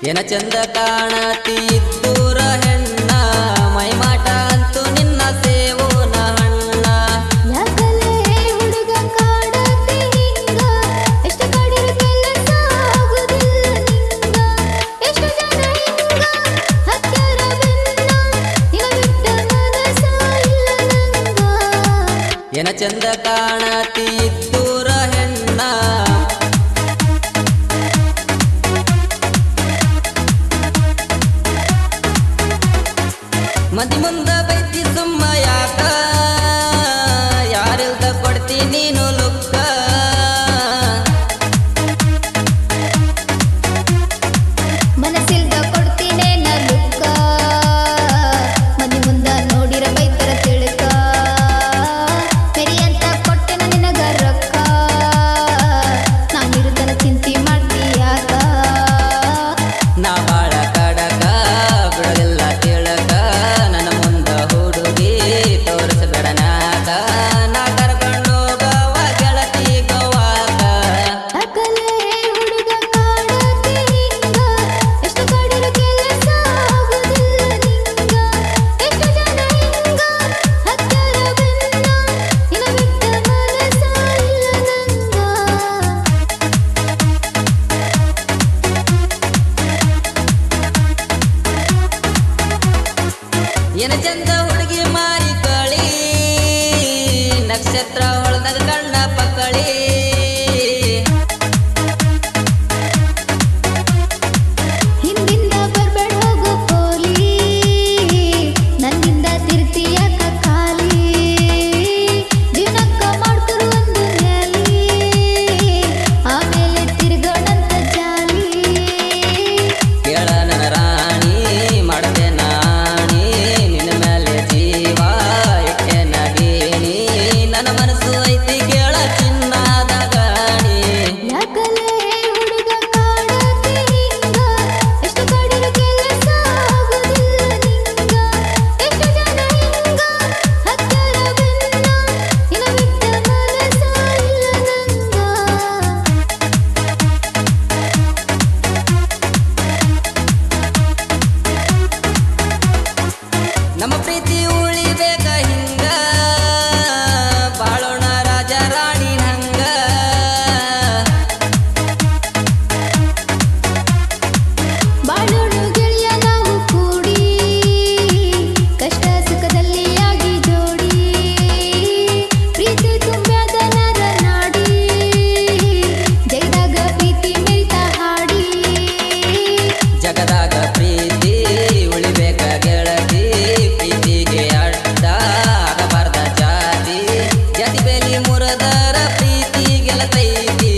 ಏನ ಚಂದ ಕಾಣತಿ ಇದ್ದೂರ ಹೆಣ್ಣ ಮೈಮಾಟ ಅಂತೂ ನಿನ್ನ ಸೇವೋನ ಹಣ್ಣ ಯಾಕಲೇ ಹುಡುಗ ಕಾಡತಿ ಹಿಂಗ ಎಷ್ಟು ಕಾಡಿರ ಕೆಲಸ ಆಗುದಿಲ್ಲ ನಿಂಗ ಎಷ್ಟು ಜನ ಹಿಂಗ ಹತ್ಯಾರ ಬೆನ್ನ ನಿನ ಬಿಟ್ಟ ಮನಸ ಇಲ್ಲ ನಂಗ ಏನ ಚಂದ ಕಾಣತಿ ಇದ್ದೂರ ಹೆಣ್ಣ ಮಂದಿ ಮುಂದ ಬೈತಿ ಸುಮ್ಮ ಯಾಕ ಯಾರಿಲ್ದ ಕೊಡ್ತಿ ನೀನು ಲುಕ್ಕ ಮನಸ್ಸಿಲ್ದ ಕೊಡ್ತೀನಿ ನಲುಕ್ಕ ಮಂದಿ ಮುಂದ ನೋಡಿರ ಬೈತರ ತಿಳ್ಕ ಸರಿ ಅಂತ ಕೊಟ್ಟೆನ ನಿನಗ ರೊಕ್ಕ ನಾನಿರುತ್ತನ ಚಿಂತೆ ಮಾಡ್ತೀಯಾಕ ನಾ ಬಾಳ ಕಡಕ ಬಿಡಲಿಲ್ಲ ತಿಳಕ ನನ್ನ ಮುಂದ ಹುಡುಗಿ ತೋರಿಸಬೇಡ ನಾಕ ನಾ ಕರ್ಕೊಂಡು ಹೋಗವ ಗೆಳತಿ ಗೋವಾಕ ಯಾಕಲೇ ಹುಡುಗ ಕಾಡತಿ ಹಿಂಗ ಎಷ್ಟು ಕಾಡಿರ ಕೆಲಸ ಆಗುದಿಲ್ಲ ನಿಂಗ ಎಷ್ಟು ಜನ ಹಿಂಗ ಹತ್ಯಾರ ಬೆನ್ನ ನಿನ ಬಿಟ್ಟ ಮನಸ ಇಲ್ಲ ನಂಗ ಏನ ಚಂದ ಹುಡುಗಿ ಮಾರಿ ಕಳಿ ನಕ್ಷತ್ರ ಹೊಳದಾಗ ಕಣ್ಣ ಪಕ್ಕಳಿ ಹಿಂದಿಂದ ಬರ್ಬೇಡ ಹೋಗು ಕೋಲಿ ನನ್ನಿಂದ ತಿರ್ತಿಯಾಕ ಖಾಲಿ ಜೀವನಕ್ಕ ಮಾಡ್ತರು ಒಂದು ನ್ಯಾಲಿ ಆಮೇಲೆ ತಿರ್ಗೋಣಂತ ಜಾಲಿ ಕೇಳ ನನ್ನ ರಾಣಿ ಮಾಡದೆ ನಾಣಿ ನಿನ್ನ ಮೇಲೆ ಜೀವ ಇಟ್ಟೆ ನಗೀನಿ ನನ್ನ ಮನಸ್ಸು ಐತಿ ಕೇಳ ಚಿನ್ನದ ಗಾಣಿ ಯಾಕಲೇ ಹುಡುಗ ಕಾಡತಿ ಹಿಂಗ ಎಷ್ಟು ಕಾಡಿರ ಕೆಲಸ ಆಗುದಿಲ್ಲ ನಿಂಗ ಎಷ್ಟು ಜನ ಹಿಂಗ ಹತ್ಯಾರ ಬೆನ್ನ ನಿನ ಬಿಟ್ಟ ಮನಸ ಇಲ್ಲ ನಂಗ ನಮ್ಮ ಪ್ರೀತಿ ಉಳಿಬೇಕ ಹಿಂಗ ಬಾಳೋಣ ರಾಜ ರಾಣಿ ಹಂಗ ಬಾಳೋಣ ಗೆಳೆಯ ನಾವು ಕೂಡಿ ಕಷ್ಟ ಸುಖದಲ್ಲಿ ಆಗಿ ಜೋಡಿ ಪ್ರೀತಿ ತುಂಬ್ಯಾದ ನರ ನಾಡಿ ಜಗದಾಗ ಪ್ರೀತಿ ಮೆರಿತ ಹಾಡಿ ಜಗದಾಗ ಪ್ರೀತಿ ಉಳಿಬೇಕ ಗೆಳತಿ ಪ್ರೀತಿಗೆ ಅಡ್ಡ ಆಗಬಾರ್ದ ಜಾತಿ ಜಾತಿ ಬೇಲಿ ಮುರದರ ಪ್ರೀತಿ ಗೆಳತೈತಿ